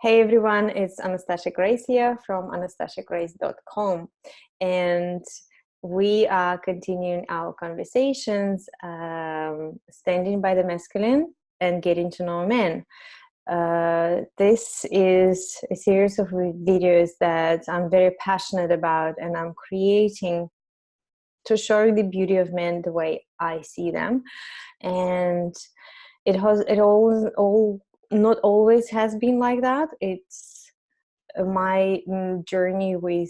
Hey everyone, it's Anastasha Grace here from anastashagrace.com, and we are continuing our conversations, standing by the masculine and getting to know men. This is a series of videos that I'm very passionate about, and I'm creating to show the beauty of men the way I see them. And it all not always has been like that. It's my journey with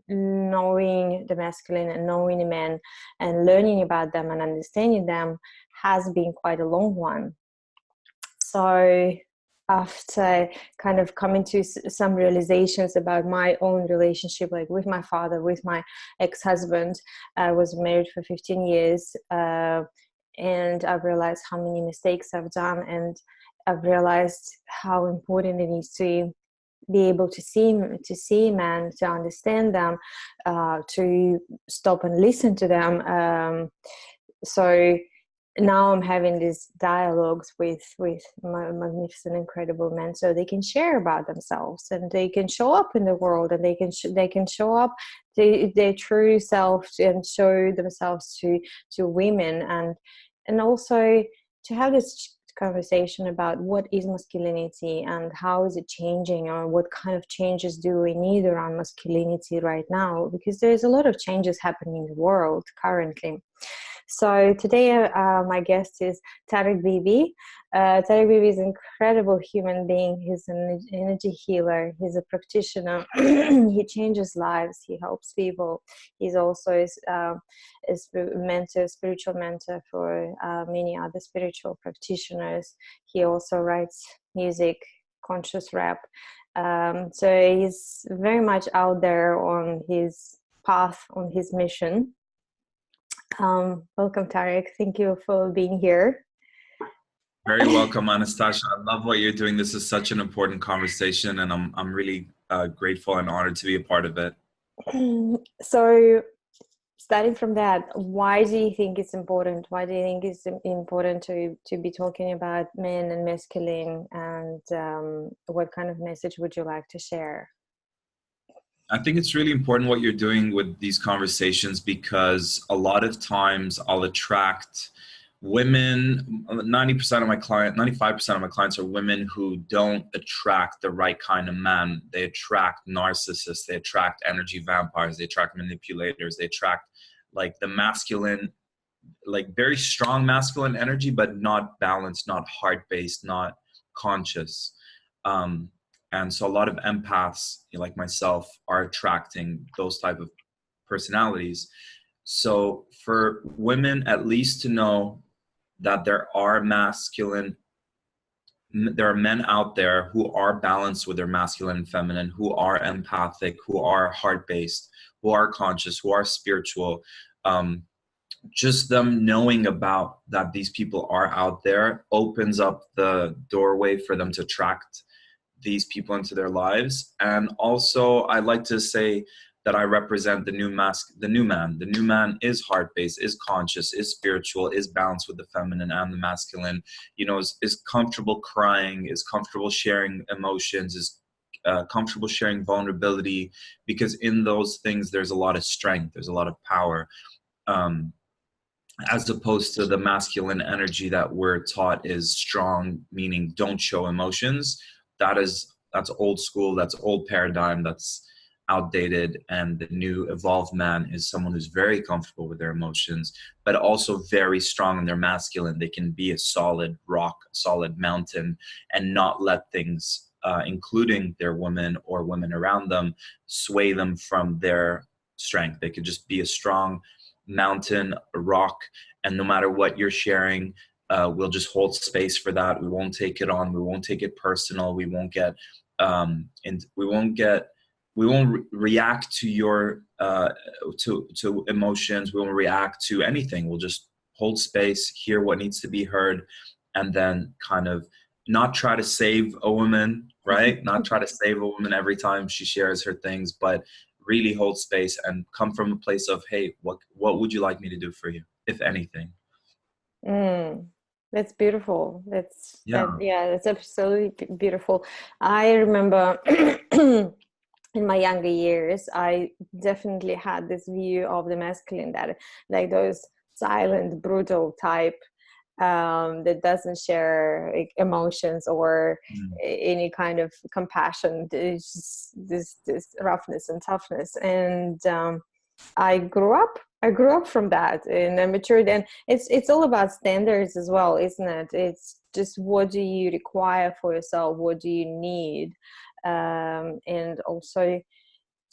knowing the masculine and knowing the men and learning about them and understanding them has been quite a long one. So after kind of coming to some realizations about my own relationship, like with my father, with my ex-husband, I was married for 15 years, and I've realized how many mistakes I've done, and I've realized how important it is to be able to see men, to understand them, to stop and listen to them. So now I'm having these dialogues with my magnificent, incredible men, so they can share about themselves and they can show up in the world, and they can show up to their true self and show themselves to women, and also to have this conversation about what is masculinity and how is it changing, or what kind of changes do we need around masculinity right now, because there's a lot of changes happening in the world currently. So today my guest is Tarek Bibi. Tarek Bibi is an incredible human being. He's an energy healer. He's a practitioner. He changes lives. He helps people. He's also a mentor, spiritual mentor for many other spiritual practitioners. He also writes music, conscious rap. So he's very much out there on his path, on his mission. Welcome, Tarek. Thank you for being here. Very welcome, Anastasha. I love what you're doing. This is such an important conversation, and I'm really grateful and honored to be a part of it. So, starting from that, why do you think it's important? Why do you think it's important to be talking about men and masculine, and what kind of message would you like to share? I think it's really important what you're doing with these conversations, because a lot of times I'll attract women. 95% of my clients are women who don't attract the right kind of man. They attract narcissists, they attract energy vampires, they attract manipulators, they attract like the masculine, like very strong masculine energy, but not balanced, not heart-based, not conscious. And so a lot of empaths, like myself, are attracting those type of personalities. So for women, at least, to know that there are men out there who are balanced with their masculine and feminine, who are empathic, who are heart-based, who are conscious, who are spiritual. Just them knowing about that these people are out there opens up the doorway for them to attract these people into their lives. And also, I like to say that I represent the new man. The new man is heart-based, is conscious, is spiritual, is balanced with the feminine and the masculine, is comfortable crying, is comfortable sharing emotions, is comfortable sharing vulnerability, because in those things, there's a lot of strength, there's a lot of power. As opposed to the masculine energy that we're taught is strong, meaning don't show emotions. That's old school, that's old paradigm, that's outdated. And the new evolved man is someone who's very comfortable with their emotions, but also very strong in their masculine. They can be a solid rock, solid mountain, and not let things, including their women or women around them, sway them from their strength. They could just be a strong mountain, a rock, and no matter what you're sharing, we'll just hold space for that. We won't take it on. We won't take it personal. We won't get, we won't react to your, to emotions. We won't react to anything. We'll just hold space, hear what needs to be heard, and then kind of not try to save a woman, right? Not try to save a woman every time she shares her things, but really hold space and come from a place of, hey, what would you like me to do for you, if anything? That's beautiful. That's Yeah. that. Yeah, that's absolutely beautiful. I remember in my younger years, I definitely had this view of the masculine that, like, those silent, brutal type, that doesn't share, like, emotions or Mm. any kind of compassion. It's just this roughness and toughness. And I grew up from that, and I matured. And it's all about standards as well, isn't it? It's just, what do you require for yourself? What do you need? And also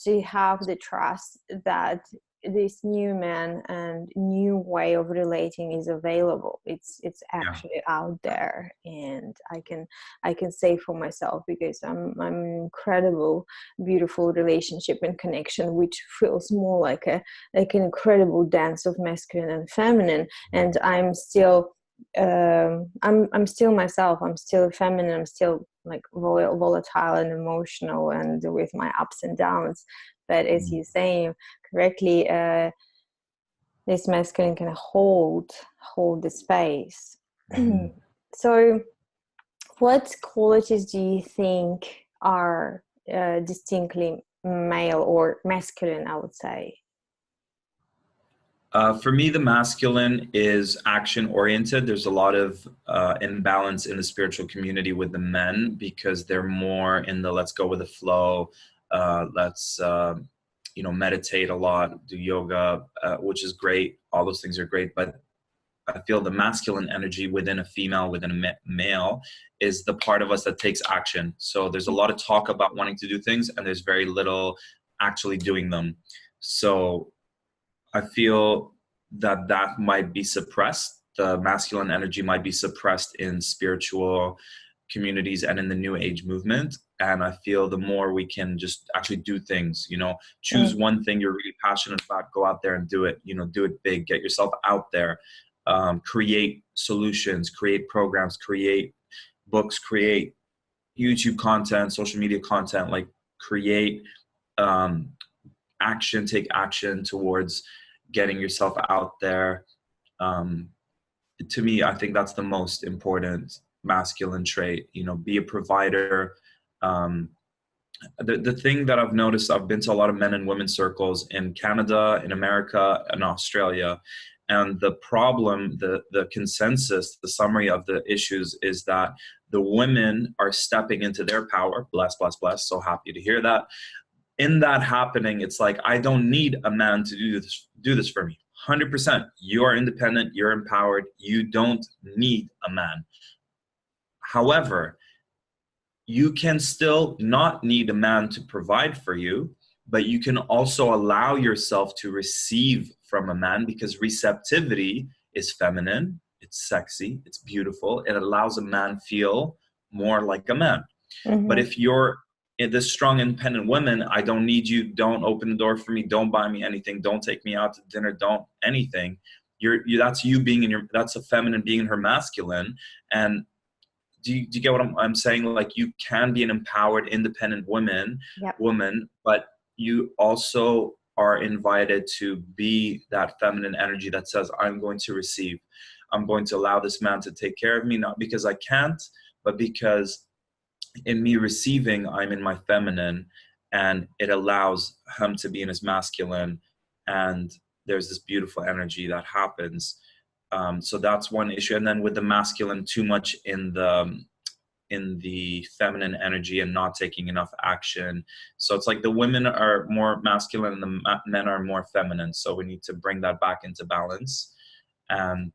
to have the trust that this new man and new way of relating is available. It's Yeah. actually out there, and I can say for myself, because I'm an incredible, beautiful relationship and connection, which feels more like an incredible dance of masculine and feminine. And I'm still I'm still myself. I'm still feminine. I'm still, like, volatile and emotional, and with my ups and downs. But as Mm. you're saying correctly, this masculine can hold the space. Mhm. So, what qualities do you think are distinctly male or masculine, I would say? For me, the masculine is action oriented. There's a lot of imbalance in the spiritual community with the men, because they're more in the let's go with the flow. Let's meditate a lot, do yoga, which is great. All those things are great, but I feel the masculine energy within a female, within a male, is the part of us that takes action. So there's a lot of talk about wanting to do things, and there's very little actually doing them. So I feel that that might be suppressed. The masculine energy might be suppressed in spiritual communities and in the new age movement. And I feel the more we can just actually do things, choose Mm. one thing you're really passionate about, go out there and do it, do it big, get yourself out there, create solutions, create programs, create books, create YouTube content, social media content, like create um, action, take action towards getting yourself out there. Um, to me, I think that's the most important masculine trait. Be a provider. Um, the thing that I've noticed, I've been to a lot of men and women circles in Canada, in America, and Australia. And the problem, the consensus, the summary of the issues is that the women are stepping into their power. Bless, bless, bless. So happy to hear that. In that happening, it's like, I don't need a man to do this for me. 100%. You are independent. You're empowered. You don't need a man. However, you can still not need a man to provide for you, but you can also allow yourself to receive from a man, because receptivity is feminine, it's sexy, it's beautiful. It allows a man feel more like a man. But Mm-hmm. if you're this strong, independent woman, I don't need you, don't open the door for me, don't buy me anything, don't take me out to dinner, don't anything. That's you being that's a feminine being in her masculine. And do you get what I'm saying? Like, you can be an empowered, independent Yep. woman, but you also are invited to be that feminine energy that says, I'm going to receive. I'm going to allow this man to take care of me, not because I can't, but because in me receiving, I'm in my feminine, and it allows him to be in his masculine. And there's this beautiful energy that happens. So that's one issue. And then with the masculine, too much in the feminine energy and not taking enough action. So it's like the women are more masculine and the men are more feminine. So we need to bring that back into balance, and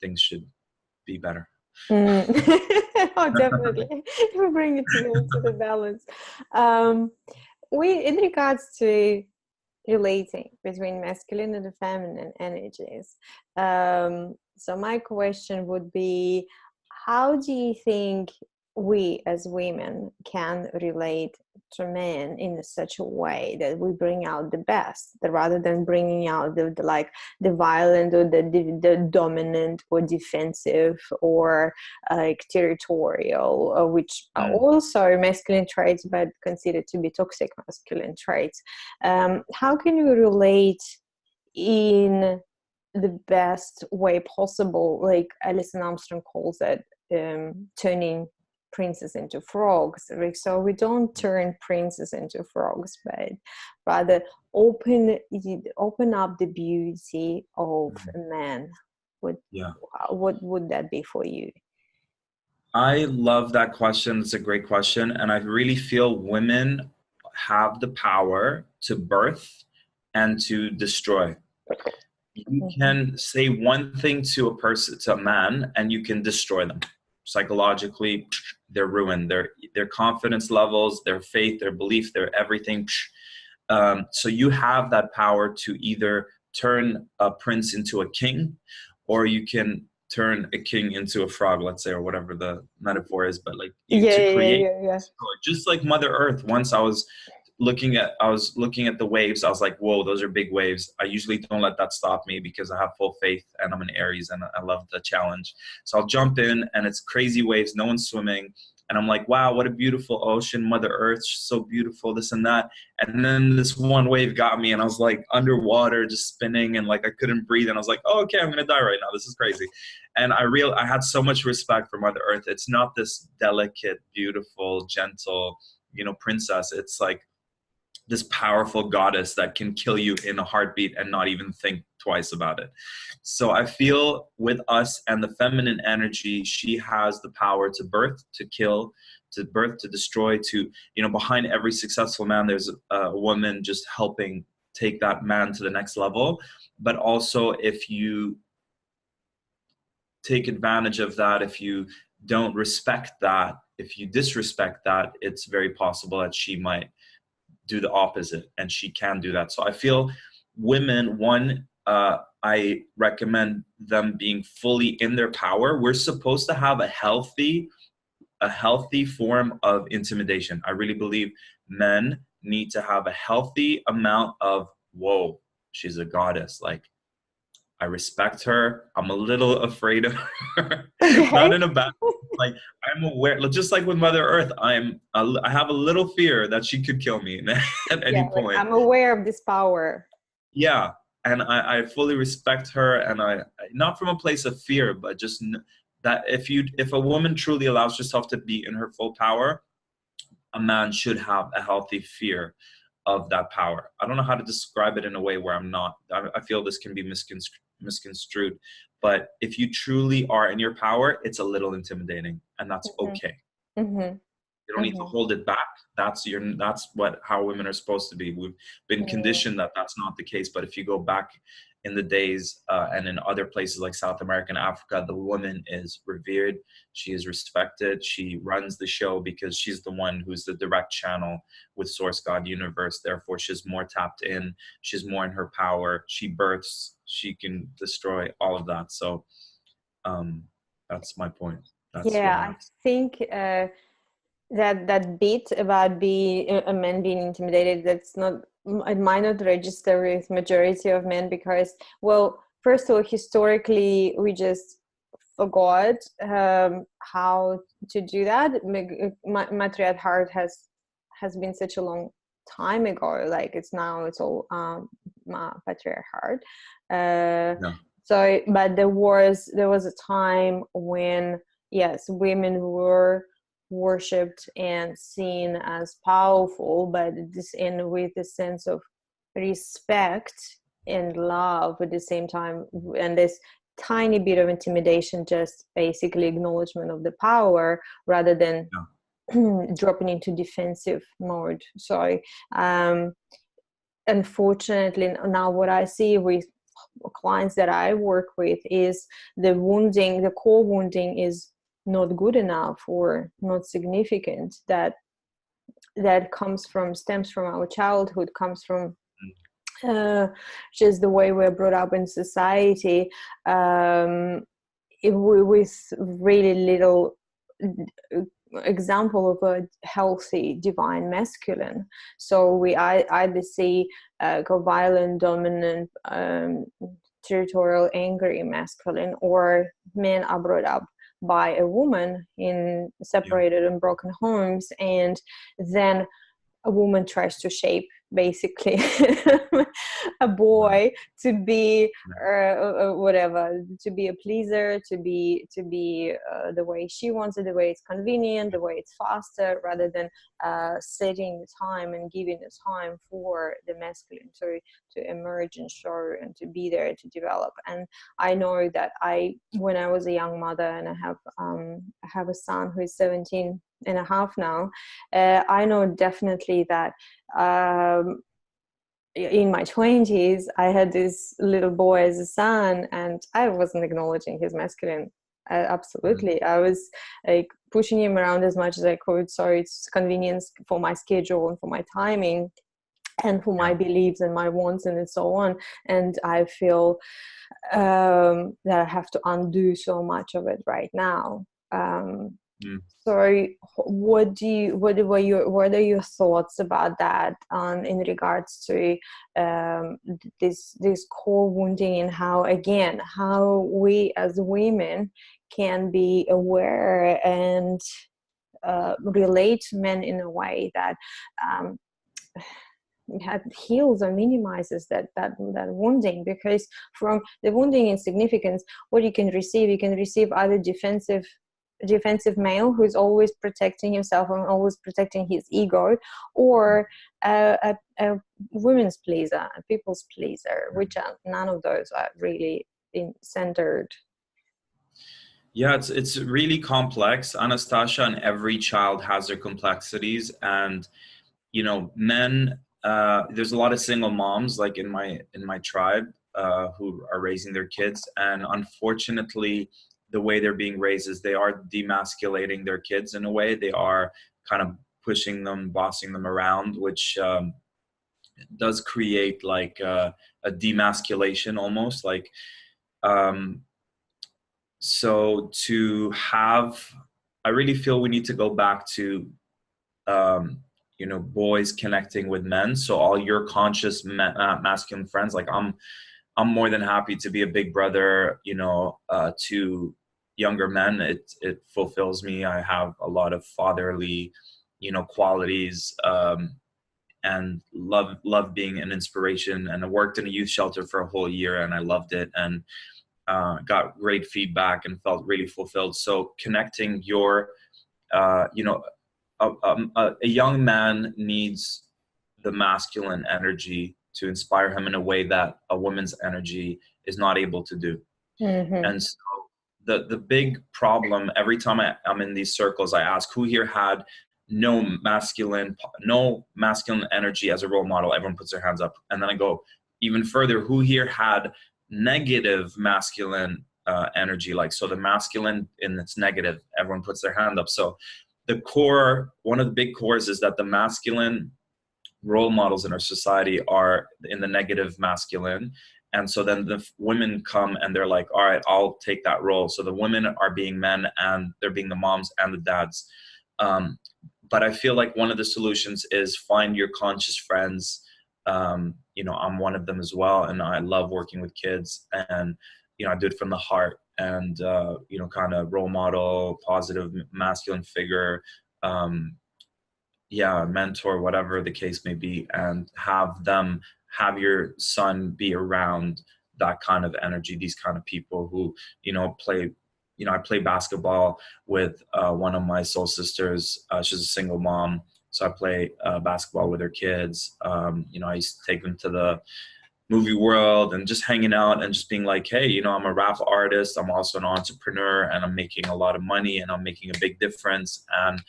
things should be better. Mm. Oh, definitely. You bring it to the balance. Um, in regards to relating between masculine and feminine energies, so my question would be, how do you think we as women can relate to men in such a way that we bring out the best, that rather than bringing out the violent or the dominant or defensive or like territorial, which are Mm. also masculine traits but considered to be toxic masculine traits? How can you relate in the best way possible. Like Alison Armstrong calls it, turning princes into frogs. Like, so we don't turn princes into frogs, but rather open up the beauty of a man. What would that be for you? I love that question. It's a great question. And I really feel women have the power to birth and to destroy. You can say one thing to a person, to a man, and you can destroy them. Psychologically, they're ruined. Their confidence levels, their faith, their belief, their everything. So you have that power to either turn a prince into a king, or you can turn a king into a frog, let's say, or whatever the metaphor is. But like to create, just like Mother Earth. Once I was looking at the waves. I was like, whoa, those are big waves. I usually don't let that stop me because I have full faith and I'm an Aries and I love the challenge. So I'll jump in and it's crazy waves. No one's swimming. And I'm like, wow, what a beautiful ocean, Mother Earth, so beautiful, this and that. And then this one wave got me and I was like underwater, just spinning and like I couldn't breathe. And I was like, oh, okay, I'm going to die right now. This is crazy. And I had so much respect for Mother Earth. It's not this delicate, beautiful, gentle, princess. It's like this powerful goddess that can kill you in a heartbeat and not even think twice about it. So I feel with us and the feminine energy, she has the power to birth, to kill, to birth, to destroy, to, behind every successful man, there's a woman just helping take that man to the next level. But also if you take advantage of that, if you don't respect that, if you disrespect that, it's very possible that she might do the opposite, and she can do that. So I feel women, I recommend them being fully in their power. We're supposed to have a healthy form of intimidation. I really believe men need to have a healthy amount of, whoa, she's a goddess. Like, I respect her. I'm a little afraid of her. Okay. Not in a bad way. Like, I'm aware, just like with Mother Earth, I have a little fear that she could kill me at any point. Like I'm aware of this power. Yeah. And I fully respect her, and I not from a place of fear, but just that if a woman truly allows herself to be in her full power, a man should have a healthy fear of that power. I don't know how to describe it in a way where I feel this can be misconstrued, but if you truly are in your power, it's a little intimidating, and that's okay. You don't need to hold it back. That's how women are supposed to be. We've been conditioned that that's not the case. But if you go back in the days and in other places like South America and Africa, the woman is revered. She is respected. She runs the show because she's the one who's the direct channel with Source, God, Universe. Therefore, she's more tapped in. She's more in her power. She births. She can destroy all of that. So that's my point. I think that bit about a man being intimidated, it might not register with majority of men because, well, first of all, historically we just forgot how to do that. Matriarchat has been such a long time ago. Like it's all patriarchat. So, but there was a time when yes, women were worshipped and seen as powerful, but with a sense of respect and love at the same time, and this tiny bit of intimidation, just basically acknowledgement of the power rather than dropping into defensive mode. So unfortunately now what I see with clients that I work with is the core wounding is not good enough or not significant. That stems from our childhood, comes from just the way we're brought up in society, with really little example of a healthy divine masculine. So we either see violent, dominant, territorial, angry masculine, or men are brought up by a woman in separated and broken homes, and then a woman tries to shape basically a boy to be whatever, to be a pleaser, to be the way she wants it, the way it's convenient, the way it's faster, rather than setting the time and giving the time for the masculine to emerge and show and to be there to develop. And I know that when I was a young mother, and I have a son who is 17 and a half now, I know definitely that in my 20s I had this little boy as a son, and I wasn't acknowledging his masculine. Absolutely. I was like pushing him around as much as I could, so it's convenience for my schedule and for my timing and for my beliefs and my wants and so on. And I feel that I have to undo so much of it right now. So what are your thoughts about that in regards to this core wounding, and how we as women can be aware and relate to men in a way that heals or minimizes that wounding? Because from the wounding in significance, what you can receive either defensive male who's always protecting himself and always protecting his ego, or a women's pleaser, a people's pleaser, which none of those are really centered. Yeah, it's really complex, Anastasia, and every child has their complexities. And men, there's a lot of single moms like in my tribe who are raising their kids, and unfortunately the way they're being raised is they are demasculating their kids in a way. They are kind of pushing them, bossing them around, which does create like a demasculation almost. Like, so I really feel we need to go back to, boys connecting with men. So all your conscious masculine friends, like I'm more than happy to be a big brother, to younger men. It fulfills me. I have a lot of fatherly, qualities, and love being an inspiration. And I worked in a youth shelter for a whole year, and I loved it, and got great feedback and felt really fulfilled. So connecting a young man needs the masculine energy to inspire him in a way that a woman's energy is not able to do. Mm-hmm. And so the big problem, every time I'm in these circles, I ask who here had no masculine energy as a role model. Everyone puts their hands up. And then I go even further, who here had negative masculine energy? Like, so the masculine in its negative, everyone puts their hand up. So the core, one of the big cores is that the masculine role models in our society are in the negative masculine. And so then the women come and they're like, all right, I'll take that role. So the women are being men and they're being the moms and the dads. But I feel like one of the solutions is find your conscious friends. I'm one of them as well. And I love working with kids, and, I do it from the heart, and, kind of role model, positive masculine figure, mentor, whatever the case may be, and have your son be around that kind of energy, these kind of people who, play, I play basketball with one of my soul sisters. She's a single mom. So I play basketball with her kids. I used to take them to the movie world and just hanging out and just being like, hey, I'm a rap artist. I'm also an entrepreneur, and I'm making a lot of money, and I'm making a big difference. And,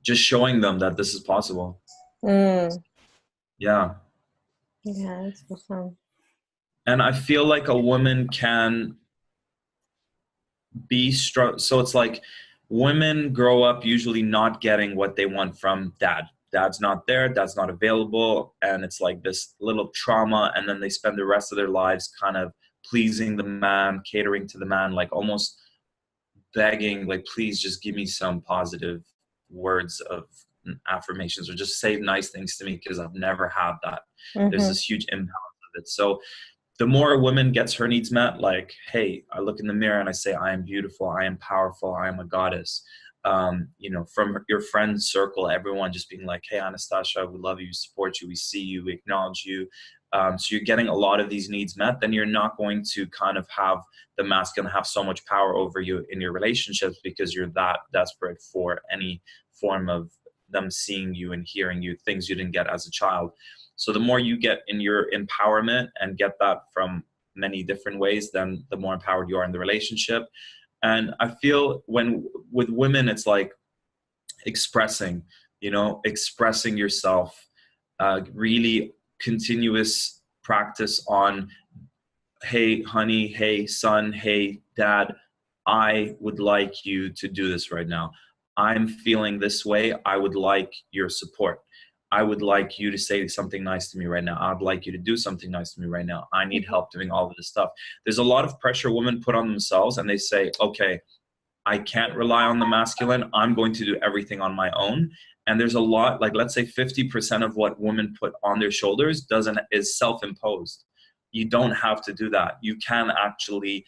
just showing them that this is possible. Yeah. Yeah, that's awesome. And I feel like a woman can be strong. So it's like women grow up usually not getting what they want from dad. Dad's not there, dad's not available. And it's like this little trauma. And then they spend the rest of their lives kind of pleasing the man, catering to the man, like almost begging, like, please just give me some positive words of affirmations, or just say nice things to me, because I've never had that. Mm-hmm. There's this huge imbalance of it. So the more a woman gets her needs met, like, hey, I look in the mirror and I say, I am beautiful, I am powerful, I am a goddess. you know, from your friend circle, everyone just being like, hey, Anastasha, we love you, support you, we see you, we acknowledge you. So you're getting a lot of these needs met, then you're not going to kind of have the masculine have so much power over you in your relationships, because you're that desperate for any form of them seeing you and hearing you, things you didn't get as a child. So the more you get in your empowerment and get that from many different ways, then the more empowered you are in the relationship. And I feel with women, it's like expressing, you know, expressing yourself, really continuous practice on, hey, honey, hey, son, hey, dad, I would like you to do this right now. I'm feeling this way. I would like your support. I would like you to say something nice to me right now. I'd like you to do something nice to me right now. I need help doing all of this stuff. There's a lot of pressure women put on themselves, and they say, okay, I can't rely on the masculine. I'm going to do everything on my own. And there's a lot, like let's say 50% of what women put on their shoulders is self-imposed. You don't have to do that. You can actually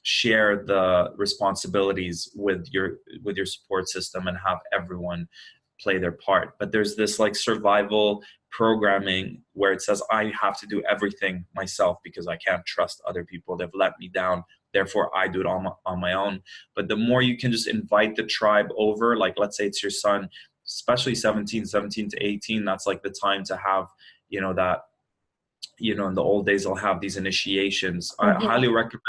share the responsibilities with your support system and have everyone play their part. But there's this like survival programming where it says I have to do everything myself because I can't trust other people. They've let me down. Therefore, I do it on my own. But the more you can just invite the tribe over, like let's say it's your son, especially 17 to 18, that's like the time to have, you know, that, you know, in the old days, I'll have these initiations. I highly recommend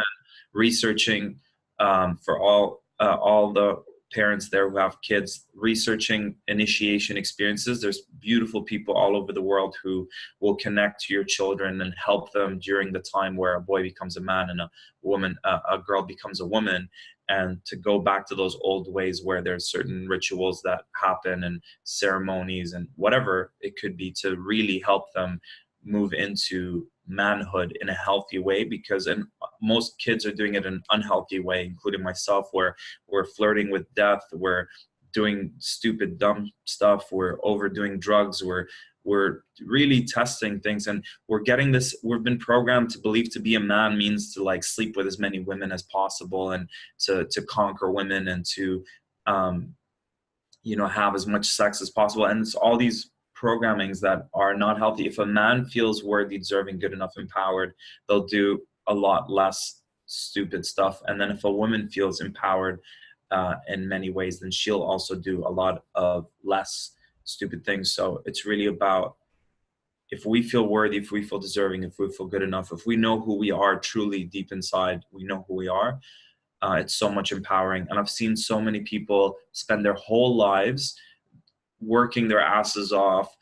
researching for all the parents there who have kids, researching initiation experiences. There's beautiful people all over the world who will connect to your children and help them during the time where a boy becomes a man and a girl becomes a woman. And to go back to those old ways where there's certain rituals that happen and ceremonies and whatever it could be, to really help them move into manhood in a healthy way, because most kids are doing it in an unhealthy way, including myself, where we're flirting with death, we're doing stupid dumb stuff, we're overdoing drugs, we're really testing things, and we've been programmed to believe to be a man means to like sleep with as many women as possible and to conquer women and to you know, have as much sex as possible. And it's all these programmings that are not healthy. If a man feels worthy, deserving, good enough, empowered, they'll do a lot less stupid stuff. And then if a woman feels empowered in many ways, then she'll also do a lot of less stupid things. So it's really about, if we feel worthy, if we feel deserving, if we feel good enough, if we know who we are truly deep inside, we know who we are, it's so much empowering. And I've seen so many people spend their whole lives working their asses off,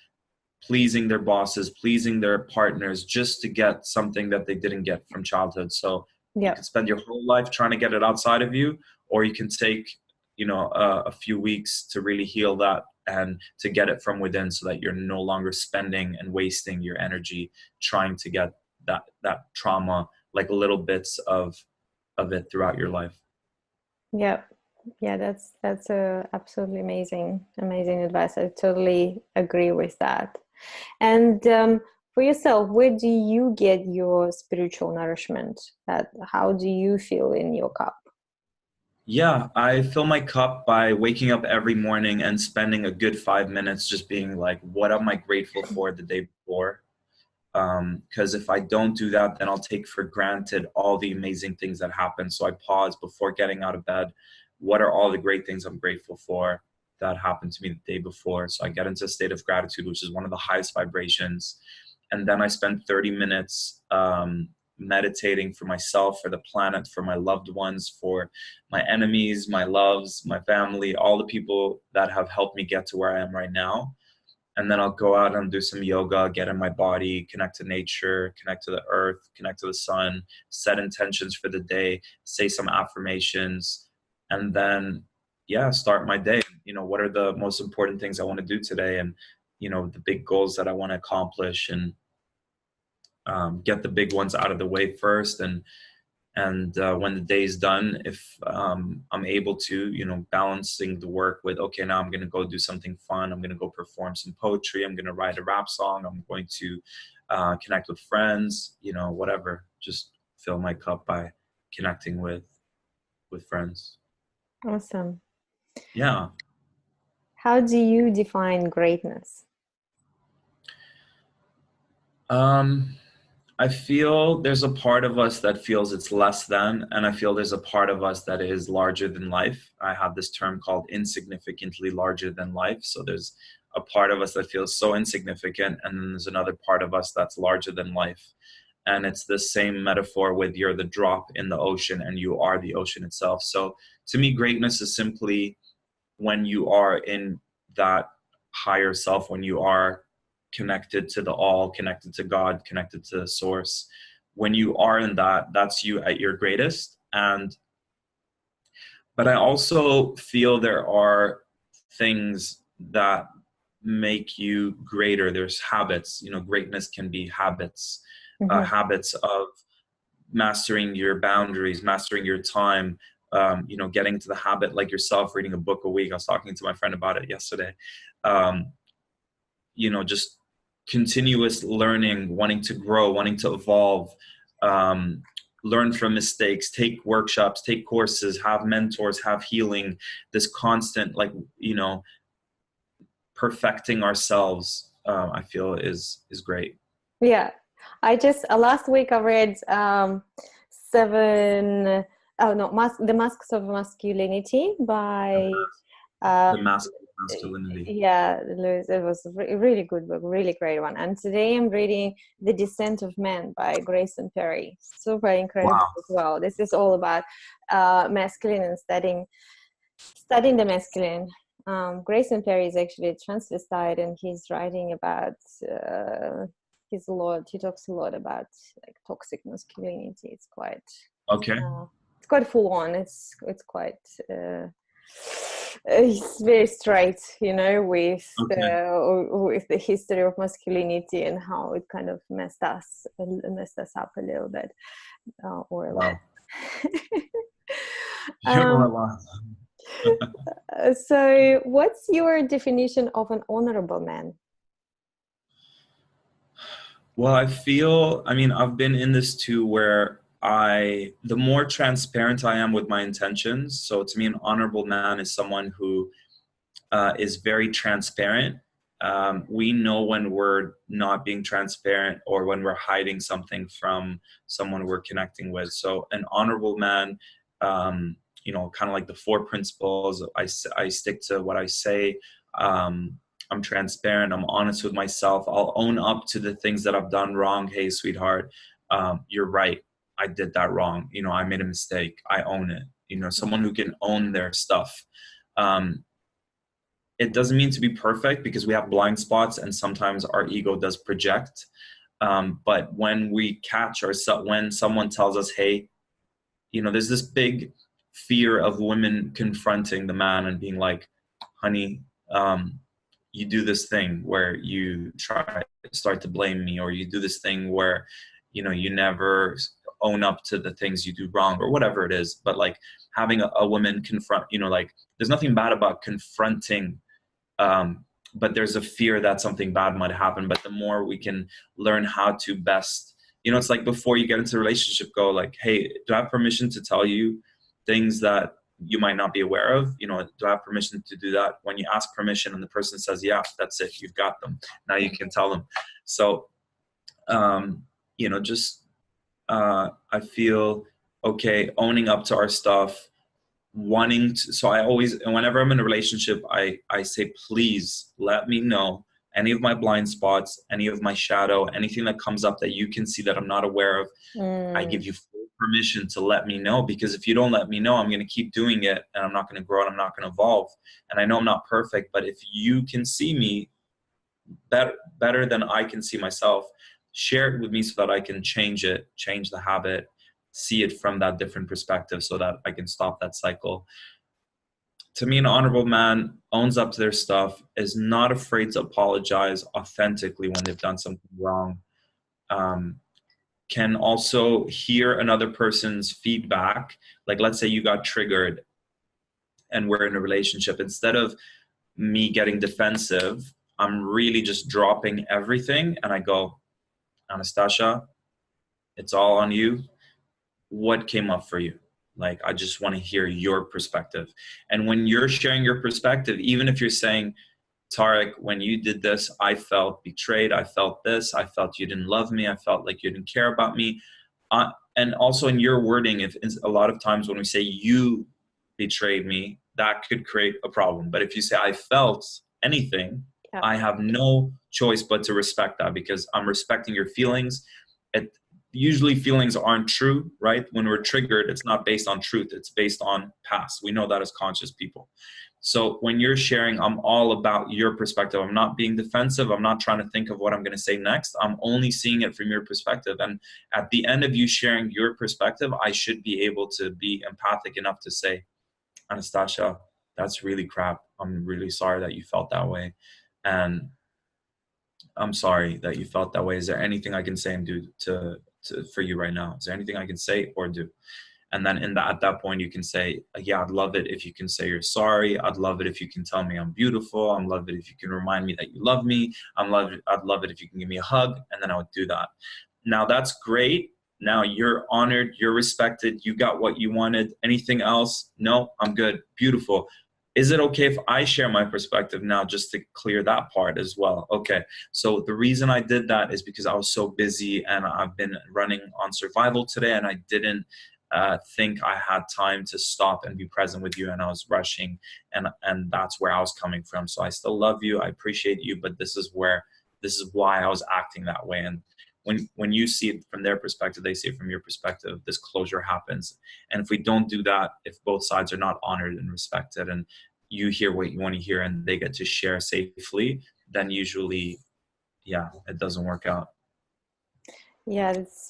pleasing their bosses, pleasing their partners, just to get something that they didn't get from childhood. So you can spend your whole life trying to get it outside of you, or you can take, you know, a few weeks to really heal that and to get it from within, so that you're no longer spending and wasting your energy trying to get that trauma, like little bits of it throughout your life. Yeah, that's absolutely amazing advice. I totally agree with that. And for yourself, where do you get your spiritual nourishment? How do you feel in your cup? Yeah, I fill my cup by waking up every morning and spending a good 5 minutes just being like, what am I grateful for the day before? Because if I don't do that, then I'll take for granted all the amazing things that happen. So I pause before getting out of bed. What are all the great things I'm grateful for that happened to me the day before? So I get into a state of gratitude, which is one of the highest vibrations. And then I spend 30 minutes meditating for myself, for the planet, for my loved ones, for my enemies, my loves, my family, all the people that have helped me get to where I am right now. And then I'll go out and do some yoga, get in my body, connect to nature, connect to the earth, connect to the sun, set intentions for the day, say some affirmations, and then, yeah, start my day. You know, what are the most important things I want to do today? And, you know, the big goals that I want to accomplish, and get the big ones out of the way first. And when the day is done, if I'm able to, you know, balancing the work with, okay, now I'm going to go do something fun. I'm going to go perform some poetry. I'm going to write a rap song. I'm going to connect with friends, you know, whatever. Just fill my cup by connecting with friends. Awesome. Yeah. How do you define greatness? I feel there's a part of us that feels it's less than, and I feel there's a part of us that is larger than life. I have this term called insignificantly larger than life. So there's a part of us that feels so insignificant, and then there's another part of us that's larger than life. And it's the same metaphor with you're the drop in the ocean and you are the ocean itself. So to me, greatness is simply when you are in that higher self, when you are connected to the all, connected to God, connected to the source. When you are in that, that's you at your greatest. But I also feel there are things that make you greater. There's habits. Greatness can be habits, Mm-hmm. habits of mastering your boundaries, mastering your time, getting to the habit like yourself, reading a book a week. I was talking to my friend about it yesterday. Just continuous learning, wanting to grow, wanting to evolve, learn from mistakes, take workshops, take courses, have mentors, have healing, this constant, perfecting ourselves, I feel is great. Yeah, I just last week I read seven. Oh no, The Masks of Masculinity by The um, mask of masculinity. yeah, Lewis. It was a really good book, really great one. And today I'm reading The Descent of Man by Grace and Perry. Super incredible Wow. as well. This is all about masculine and studying the masculine. Grayson Perry is actually a transvestite, and he's writing about he talks a lot about like toxic masculinity. Okay. It's quite full on. It's quite he's very straight, Okay. with the history of masculinity and how it kind of messed us up a little bit, or a lot. Wow. Or a lot. So what's your definition of an honorable man? Well, I've been in this too, where the more transparent I am with my intentions. So to me, an honorable man is someone who is very transparent. We know when we're not being transparent or when we're hiding something from someone we're connecting with. So an honorable man, kind of like the four principles. I stick to what I say. I'm transparent. I'm honest with myself. I'll own up to the things that I've done wrong. Hey, sweetheart, you're right. I did that wrong. I made a mistake. I own it. Someone who can own their stuff. It doesn't mean to be perfect because we have blind spots and sometimes our ego does project. But when we catch ourselves, when someone tells us, hey, there's this big fear of women confronting the man and being like, honey, you do this thing where you try to start to blame me, or you do this thing where, you never own up to the things you do wrong or whatever it is. But like having a woman confront, there's nothing bad about confronting, but there's a fear that something bad might happen. But the more we can learn how to best, it's like before you get into a relationship, go like, hey, do I have permission to tell you things that you might not be aware of? Do I have permission to do that? When you ask permission and the person says, yeah, that's it, you've got them. Now you can tell them. So, I feel okay owning up to our stuff, so I always, and whenever I'm in a relationship, I say, please let me know any of my blind spots, any of my shadow, anything that comes up that you can see that I'm not aware of. I give you full permission to let me know, because if you don't let me know, I'm going to keep doing it and I'm not going to grow and I'm not going to evolve. And I know I'm not perfect, but if you can see me better than I can see myself, share it with me so that I can change the habit, see it from that different perspective so that I can stop that cycle. To me, an honorable man owns up to their stuff, is not afraid to apologize authentically when they've done something wrong, can also hear another person's feedback. Like, let's say you got triggered and we're in a relationship. Instead of me getting defensive, I'm really just dropping everything and I go, Anastasha, it's all on you. What came up for you? Like, I just want to hear your perspective. And when you're sharing your perspective, even if you're saying, Tarek, when you did this, I felt betrayed. I felt this. I felt you didn't love me. I felt like you didn't care about me. And also in your wording, if a lot of times when we say you betrayed me, that could create a problem. But if you say I felt anything, Yeah. I have no choice but to respect that, because I'm respecting your feelings. Usually feelings aren't true, right? When we're triggered, it's not based on truth. It's based on past. We know that as conscious people. So when you're sharing, I'm all about your perspective. I'm not being defensive. I'm not trying to think of what I'm going to say next. I'm only seeing it from your perspective. And at the end of you sharing your perspective, I should be able to be empathic enough to say, Anastasha, that's really crap. I'm really sorry that you felt that way. And I'm sorry that you felt that way. Is there anything I can say and do for you right now? Is there anything I can say or do? And then at that point, you can say, yeah, I'd love it if you can say you're sorry. I'd love it if you can tell me I'm beautiful. I'd love it if you can remind me that you love me. I'd love it if you can give me a hug. And then I would do that. Now, that's great. Now you're honored. You're respected. You got what you wanted. Anything else? No, I'm good. Beautiful. Is it okay if I share my perspective now, just to clear that part as well? Okay. So the reason I did that is because I was so busy and I've been running on survival today, and I didn't think I had time to stop and be present with you, and I was rushing, and that's where I was coming from. So I still love you, I appreciate you, but this is why I was acting that way. And when you see it from their perspective, they see it from your perspective, this closure happens. And if we don't do that, if both sides are not honored and respected, and you hear what you want to hear and they get to share safely, then usually, yeah, it doesn't work out. Yeah, it's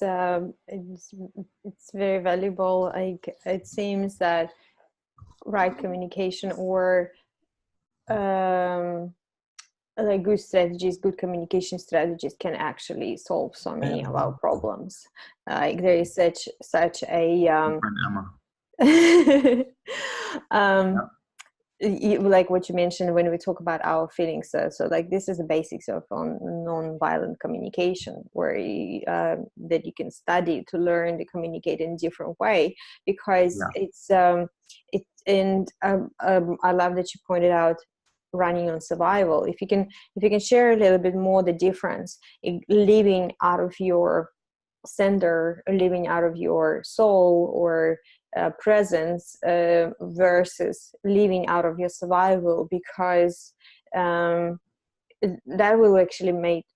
very valuable. Like, it seems that right communication, or like good communication strategies, can actually solve so many of our problems. Like, there is such a Emma. like what you mentioned when we talk about our feelings, so like, this is the basics of non-violent communication, where that you can study to learn to communicate in a different way, because I love that you pointed out running on survival. If you can share a little bit more the difference in living out of your center, living out of your soul or presence, versus living out of your survival, because that will actually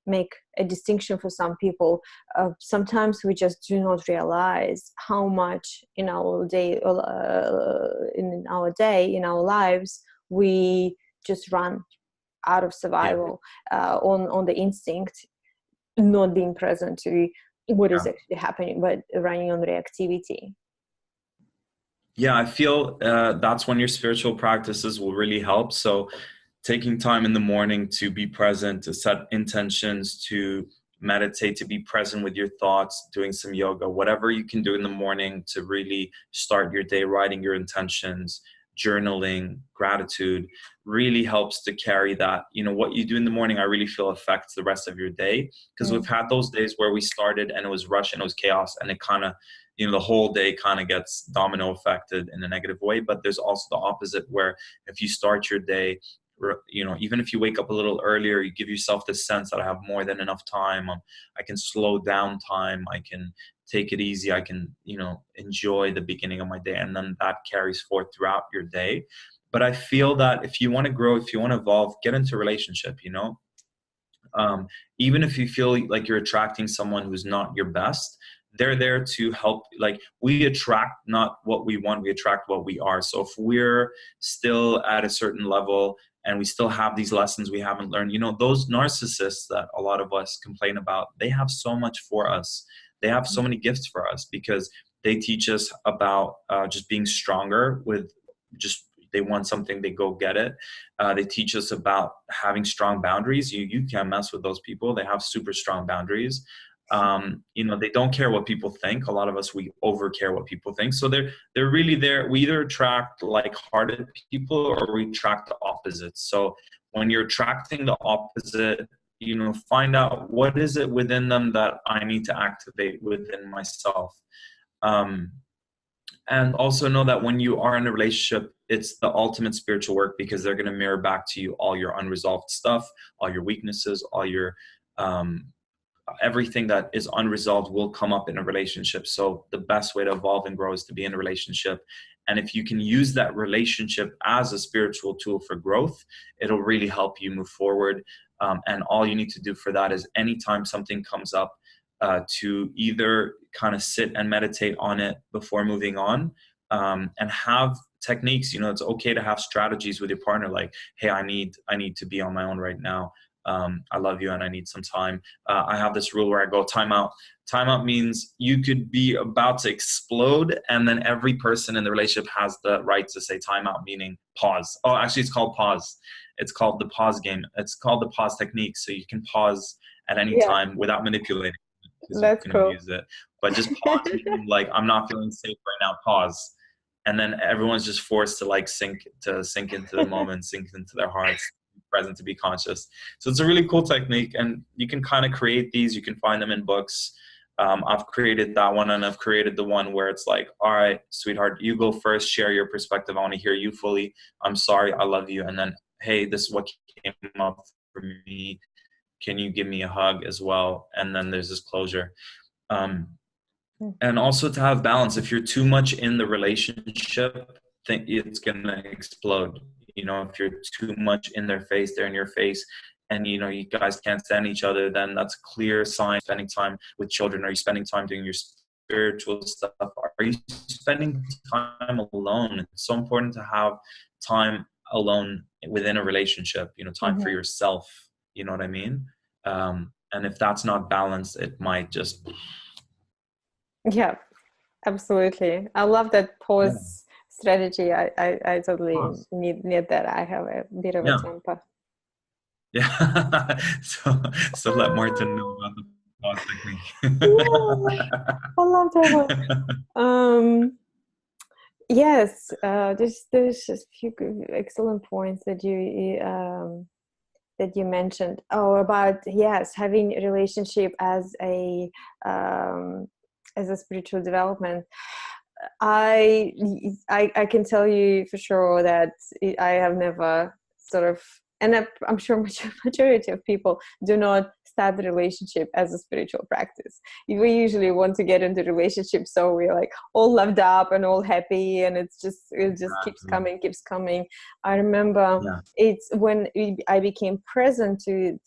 make a distinction for some people. Sometimes we just do not realize how much in our day, in our lives, we just run out of survival, on the instinct, not being present to what is actually happening, but running on reactivity. Yeah, I feel that's when your spiritual practices will really help. So taking time in the morning to be present, to set intentions, to meditate, to be present with your thoughts, doing some yoga, whatever you can do in the morning to really start your day, writing your intentions, journaling, gratitude, really helps to carry that. What you do in the morning, I really feel affects the rest of your day, because we've had those days where we started and it was rush and it was chaos, and it kind of, the whole day kind of gets domino affected in a negative way. But there's also the opposite, where if you start your day, even if you wake up a little earlier, you give yourself this sense that I have more than enough time. I can slow down time. I can take it easy. I can, enjoy the beginning of my day. And then that carries forth throughout your day. But I feel that if you want to grow, if you want to evolve, get into a relationship, even if you feel like you're attracting someone who's not your best, they're there to help. Like, we attract not what we want, we attract what we are. So if we're still at a certain level and we still have these lessons we haven't learned, those narcissists that a lot of us complain about, they have so much for us. They have so many gifts for us, because they teach us about just being stronger with they want something, they go get it. They teach us about having strong boundaries. You can't mess with those people. They have super strong boundaries. They don't care what people think. A lot of us, we over care what people think. So they're really there. We either attract like-hearted people or we attract the opposites. So when you're attracting the opposite, find out what is it within them that I need to activate within myself. And also know that when you are in a relationship, it's the ultimate spiritual work, because they're going to mirror back to you all your unresolved stuff, all your weaknesses, all your everything that is unresolved will come up in a relationship. So the best way to evolve and grow is to be in a relationship. And if you can use that relationship as a spiritual tool for growth, it'll really help you move forward. And all you need to do for that is anytime something comes up, to either kind of sit and meditate on it before moving on, and have techniques. It's okay to have strategies with your partner, like, hey, I need to be on my own right now. I love you and I need some time. I have this rule where I go time out. Time out means you could be about to explode, and then every person in the relationship has the right to say time out, meaning pause. Oh, actually, it's called pause. It's called the pause game. It's called the pause technique. So you can pause at any Yeah, time without manipulating, because you that's can cool. abuse it. But just pause, meaning like, I'm not feeling safe right now, pause. And then everyone's just forced to like sink into the moment, sink into their hearts, be present, to be conscious. So it's a really cool technique, and you can kind of create these. You can find them in books. I've created that one, and I've created the one where it's like, all right, sweetheart, you go first, share your perspective. I want to hear you fully. I'm sorry, I love you. And then, hey, this is what came up for me. Can you give me a hug as well? And then there's this closure. And also to have balance. If you're too much in the relationship, think it's gonna explode. If you're too much in their face, they're in your face, and you guys can't stand each other, then that's a clear sign. Spending time with children, are you spending time doing your spiritual stuff? Are you spending time alone? It's so important to have time alone within a relationship, time for yourself. You know what I mean? And if that's not balanced, it might just Yeah, absolutely. I love that yeah. pause strategy. I totally Pause. need that. I have a bit of a Yeah. temper. Yeah. So let Martin know about the pause Yeah, technique. I love that one. Yes, there's just a few excellent points that you mentioned. Oh, about yes, having a relationship as a spiritual development. I can tell you for sure that I have never sort of, and I'm sure majority of people do not start the relationship as a spiritual practice. We usually want to get into relationship so we're like all loved up and all happy, and it just Exactly. keeps coming. I remember Yeah. it's when I became present to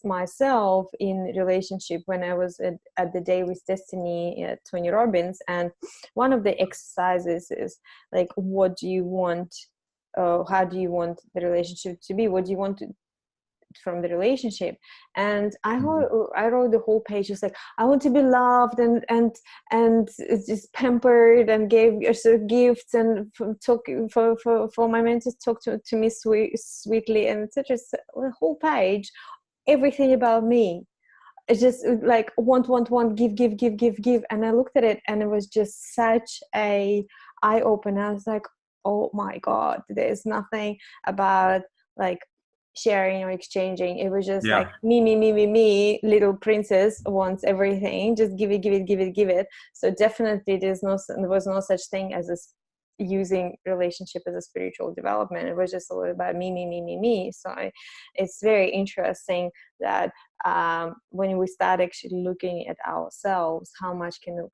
myself in relationship when I was at the Day with Destiny at Tony Robbins, and one of the exercises is like, what do you want? How do you want the relationship to be? What do you want from the relationship? And I wrote the whole page. It's like, I want to be loved and just pampered, and gave gifts, and talk for my mentors, talk to me sweetly, and etc. The whole page, everything about me. It's just like want, give. And I looked at it, and it was just such a eye opener. I was like, oh my God, there's nothing about like sharing or exchanging. It was just like Yeah. me, little princess wants everything. Just give it. So definitely there was no such thing as using relationship as a spiritual development. It was just all about me. So it's very interesting that when we start actually looking at ourselves, how much can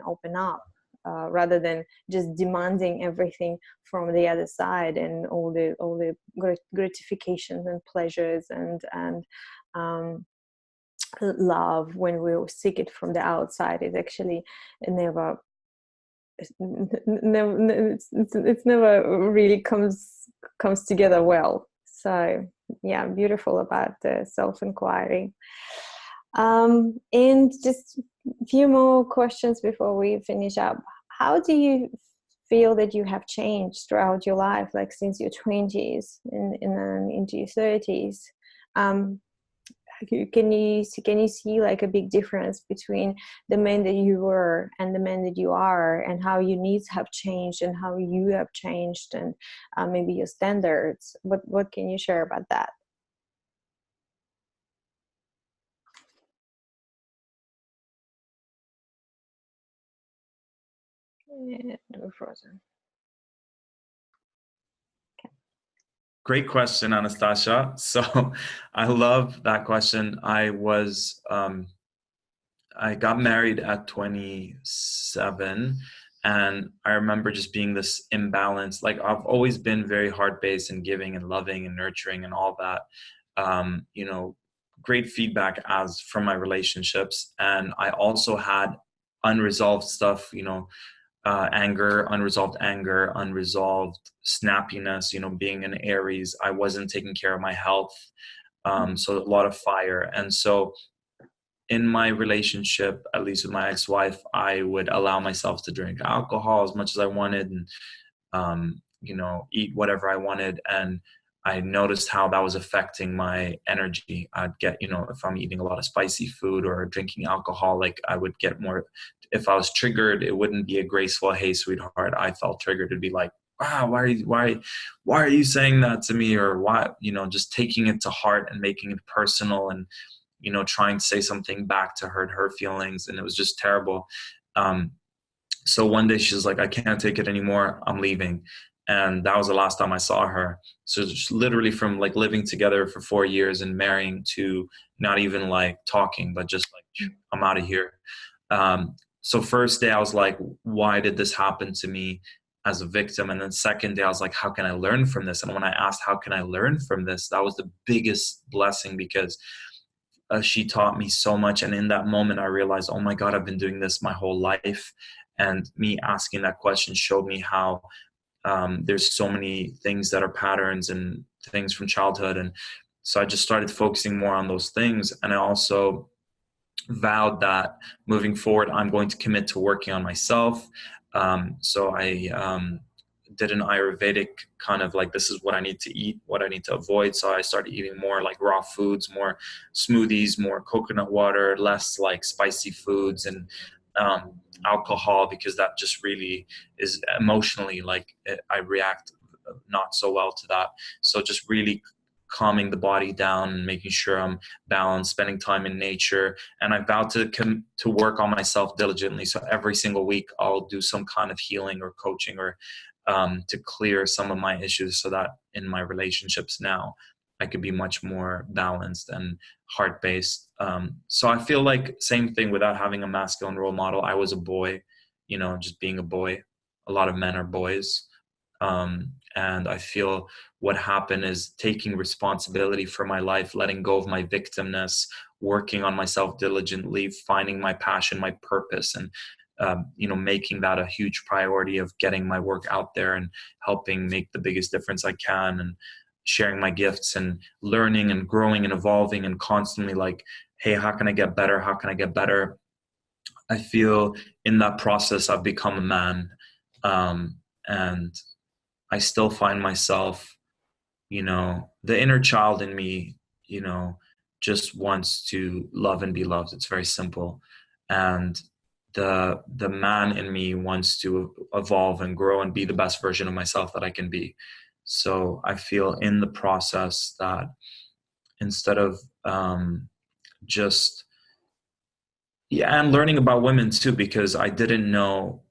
open up, rather than just demanding everything from the other side, and all the gratifications and pleasures and love. When we seek it from the outside, it actually never it's never really comes together well. So yeah, beautiful about the self-inquiry. And just a few more questions before we finish up. How do you feel that you have changed throughout your life, like since your 20s and into your 30s? Can you see like a big difference between the man that you were and the man that you are, and how your needs have changed and how you have changed, and maybe your standards? What can you share about that? And we're frozen. Great question, Anastasia. So I love that question. I got married at 27, and I remember just being this imbalance. Like, I've always been very heart-based and giving and loving and nurturing and all that. You know, great feedback as from my relationships. And I also had unresolved stuff, you know, unresolved anger, unresolved snappiness, you know, being an Aries. I wasn't taking care of my health. So a lot of fire. And so in my relationship, at least with my ex-wife, I would allow myself to drink alcohol as much as I wanted, and you know, eat whatever I wanted. And I noticed how that was affecting my energy. I'd get, you know, if I'm eating a lot of spicy food or drinking alcohol, like I would get more, if I was triggered, it wouldn't be a graceful, hey, sweetheart, I felt triggered. It'd be like, wow, why are you saying that to me? Or why, you know, just taking it to heart and making it personal, and, you know, trying to say something back to hurt her feelings. And it was just terrible. So one day she's like, I can't take it anymore, I'm leaving. And that was the last time I saw her. So just literally from like living together for 4 years and marrying to not even like talking, but just like, I'm out of here. So first day I was like, why did this happen to me as a victim? And then second day I was like, how can I learn from this? And when I asked, how can I learn from this? That was the biggest blessing, because she taught me so much. And in that moment, I realized, oh my God, I've been doing this my whole life. And me asking that question showed me how there's so many things that are patterns and things from childhood. And so I just started focusing more on those things. And I also vowed that moving forward, I'm going to commit to working on myself. So I did an Ayurvedic kind of like, this is what I need to eat, what I need to avoid. So I started eating more like raw foods, more smoothies, more coconut water, less like spicy foods and alcohol, because that just really is emotionally like I react not so well to that. So just really calming the body down and making sure I'm balanced, spending time in nature. And I vowed to work on myself diligently. So every single week I'll do some kind of healing or coaching or to clear some of my issues, so that in my relationships now I could be much more balanced and heart-based. So I feel like same thing without having a masculine role model. I was a boy, you know, just being a boy. A lot of men are boys. And I feel what happened is taking responsibility for my life, letting go of my victimness, working on myself diligently, finding my passion, my purpose, and you know, making that a huge priority of getting my work out there and helping make the biggest difference I can, and sharing my gifts and learning and growing and evolving and constantly like, hey, how can I get better? How can I get better? I feel in that process I've become a man, and I still find myself, you know, the inner child in me, you know, just wants to love and be loved. It's very simple. And the man in me wants to evolve and grow and be the best version of myself that I can be. So I feel in the process that instead of just, yeah, and learning about women too, because I didn't know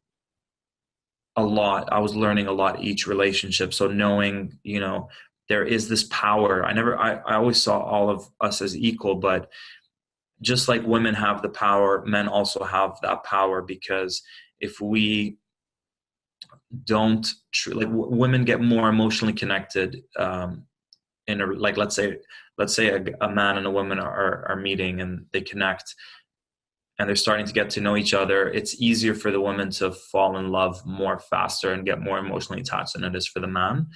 a lot. I was learning a lot each relationship. So knowing, you know, there is this power. I always saw all of us as equal, but just like women have the power, men also have that power, because if we don't, like women get more emotionally connected in a, like, let's say a man and a woman are meeting and they connect and they're starting to get to know each other. It's easier for the woman to fall in love more faster and get more emotionally attached than it is for the man.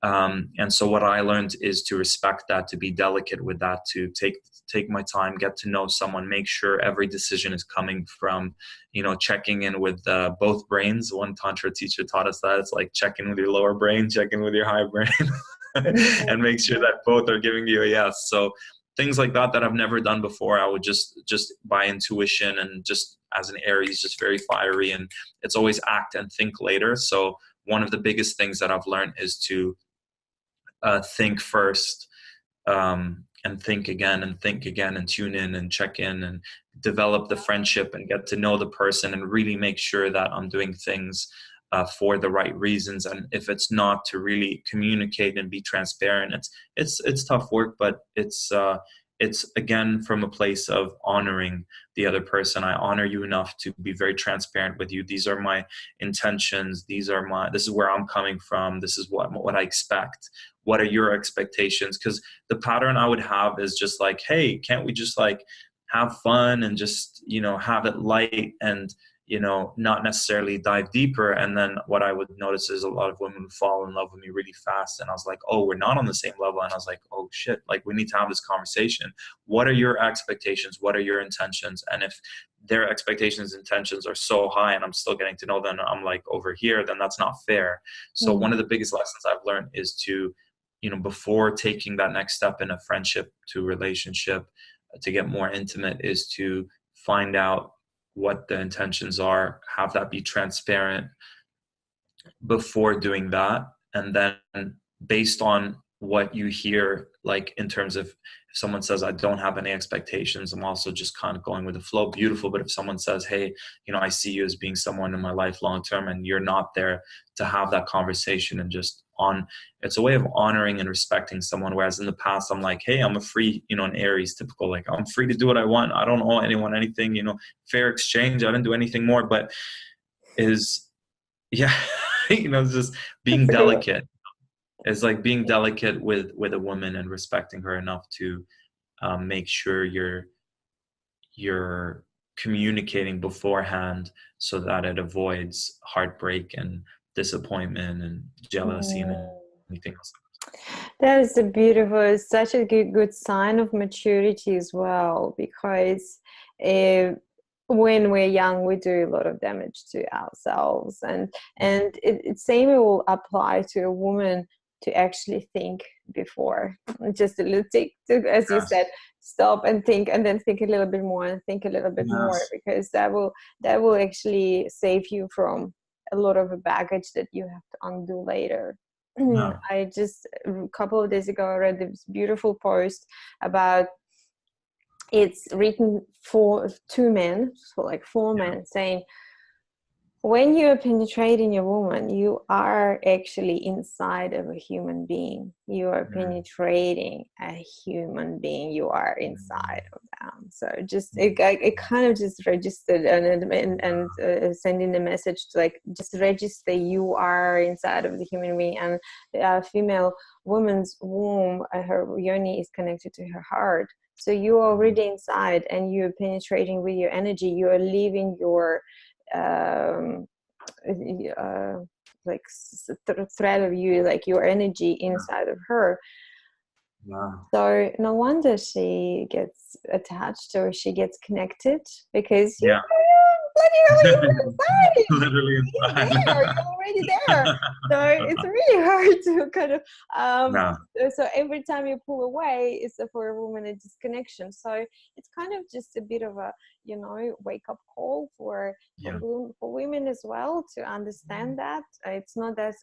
And so what I learned is to respect that, to be delicate with that, to take my time, get to know someone, make sure every decision is coming from, you know, checking in with both brains. One tantra teacher taught us that it's like check in with your lower brain, check in with your high brain, and make sure that both are giving you a yes. So things like that I've never done before, I would just by intuition, and just as an Aries, just very fiery, and it's always act and think later. So one of the biggest things that I've learned is to think first, and think again and think again and tune in and check in and develop the friendship and get to know the person and really make sure that I'm doing things for the right reasons. And if it's not, to really communicate and be transparent. It's tough work, but it's again from a place of honoring the other person. I honor you enough to be very transparent with you. These are my intentions. This is where I'm coming from. This is what I expect. What are your expectations? Because the pattern I would have is just like, hey, can't we just like have fun and just, have it light and, not necessarily dive deeper. And then what I would notice is a lot of women would fall in love with me really fast. And I was like, oh, we're not on the same level. And I was like, oh shit, like we need to have this conversation. What are your expectations? What are your intentions? And if their expectations, intentions are so high and I'm still getting to know them, I'm like over here, then that's not fair. So one of the biggest lessons I've learned is to, before taking that next step in a friendship to relationship, to get more intimate, is to find out what the intentions are, have that be transparent before doing that. And then based on what you hear, like in terms of if someone says, I don't have any expectations, I'm also just kind of going with the flow. Beautiful. But if someone says, hey, I see you as being someone in my life long term, and you're not there, to have that conversation and just it's a way of honoring and respecting someone. Whereas in the past, I'm like, hey, I'm a free, an Aries typical, like I'm free to do what I want. I don't owe anyone anything, fair exchange. I didn't do anything more, but just being delicate. It's like being delicate with a woman and respecting her enough to make sure you're communicating beforehand so that it avoids heartbreak and disappointment and jealousy and anything else. That is such a good sign of maturity as well, because when we're young, we do a lot of damage to ourselves, and it same will apply to a woman, to actually think before, just a little as you said, stop and think, and then think a little bit more and think a little bit more, because that will actually save you from a lot of baggage that you have to undo later. I just a couple of days ago I read this beautiful post about, it's written for two men, so like four men, saying, when you are penetrating a woman, you are actually inside of a human being. You are penetrating a human being. You are inside of them. So just it kind of just registered and sending the message to, like, just register you are inside of the human being. And a female woman's womb, her yoni is connected to her heart. So you are already inside, and you're penetrating with your energy. You are leaving your like thread of you, like your energy inside of her. So no wonder she gets attached, or she gets connected, because you're inside. Literally inside. You're already there. So it's really hard to kind of so every time you pull away, it's for a woman a disconnection. So it's kind of just a bit of a wake up call for women as well, to understand that it's not as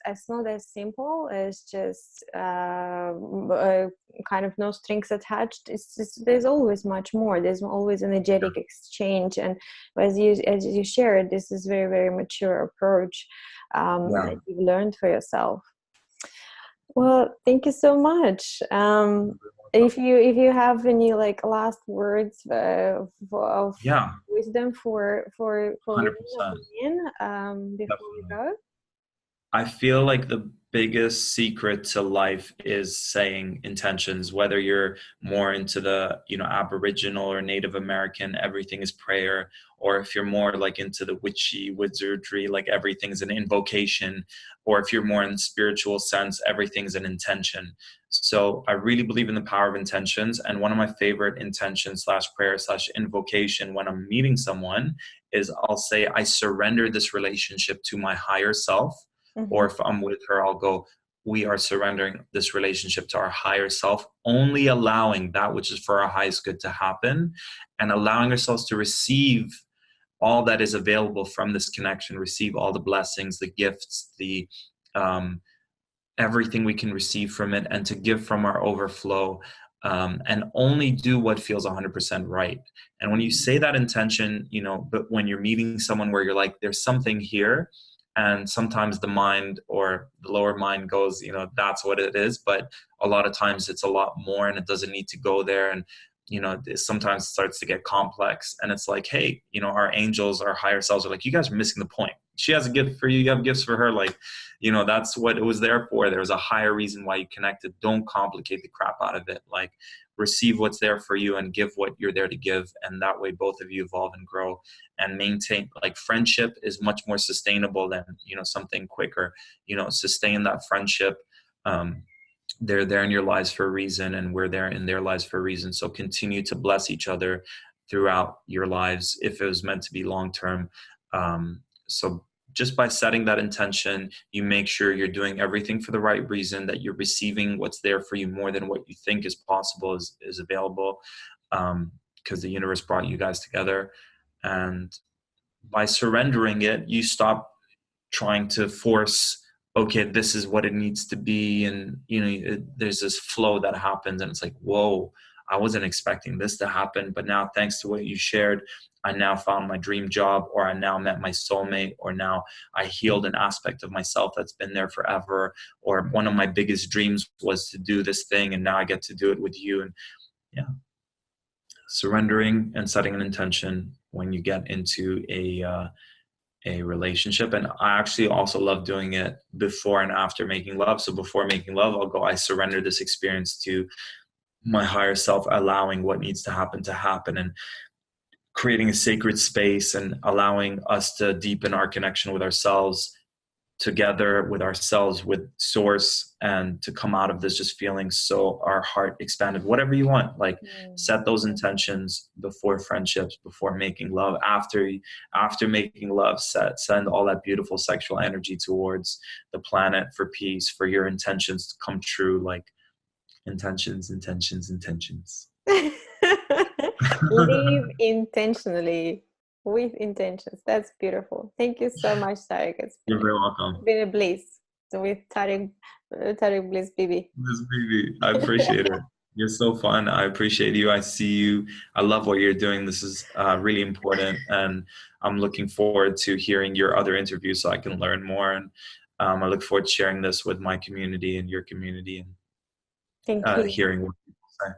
simple as just kind of no strings attached. It's just, there's always much more. There's always energetic exchange, and as you shared, this is very, very mature approach that you've learned for yourself. Well, thank you so much. If you have any like last words of wisdom for 100%. Women, before we go. I feel like the biggest secret to life is saying intentions, whether you're more into the, Aboriginal or Native American, everything is prayer, or if you're more like into the witchy wizardry, like everything's an invocation, or if you're more in the spiritual sense, everything's an intention. So I really believe in the power of intentions. And one of my favorite intentions / prayer / invocation when I'm meeting someone is I'll say, I surrender this relationship to my higher self. Or if I'm with her, I'll go, we are surrendering this relationship to our higher self, only allowing that which is for our highest good to happen, and allowing ourselves to receive all that is available from this connection, receive all the blessings, the gifts, the everything we can receive from it, and to give from our overflow and only do what feels 100% right. And when you say that intention, but when you're meeting someone where you're like, there's something here, and sometimes the mind or the lower mind goes, that's what it is. But a lot of times it's a lot more, and it doesn't need to go there. And, sometimes it starts to get complex, and it's like, hey, our angels, our higher selves are like, you guys are missing the point. She has a gift for you. You have gifts for her. Like, that's what it was there for. There was a higher reason why you connected. Don't complicate the crap out of it. Like, receive what's there for you and give what you're there to give. And that way both of you evolve and grow and maintain. Like, friendship is much more sustainable than, something quicker. Sustain that friendship. They're there in your lives for a reason, and we're there in their lives for a reason. So continue to bless each other throughout your lives if it was meant to be long term. So just by setting that intention, you make sure you're doing everything for the right reason, that you're receiving what's there for you more than what you think is possible, is available, because the universe brought you guys together. And by surrendering it, you stop trying to force, okay, this is what it needs to be. And, there's this flow that happens, and it's like, whoa, I wasn't expecting this to happen. But now, thanks to what you shared, I now found my dream job, or I now met my soulmate, or now I healed an aspect of myself that's been there forever. Or one of my biggest dreams was to do this thing, and now I get to do it with you. And surrendering and setting an intention when you get into a relationship. And I actually also love doing it before and after making love. So before making love, I'll go, I surrender this experience to my higher self, allowing what needs to happen, and creating a sacred space and allowing us to deepen our connection with ourselves, together with ourselves, with source, and to come out of this just feeling so our heart expanded. Whatever you want, like, set those intentions before friendships, before making love. After making love, send all that beautiful sexual energy towards the planet for peace, for your intentions to come true. Like, intentions. Live intentionally, with intentions. That's beautiful. Thank you so much, Tarek. You're very welcome. Been a bliss with Tarek Bliss Bibi. Miss Bibi, I appreciate it. You're so fun. I appreciate you. I see you. I love what you're doing. This is really important, and I'm looking forward to hearing your other interviews so I can learn more. And I look forward to sharing this with my community and your community, and Thank you. hearing what people say.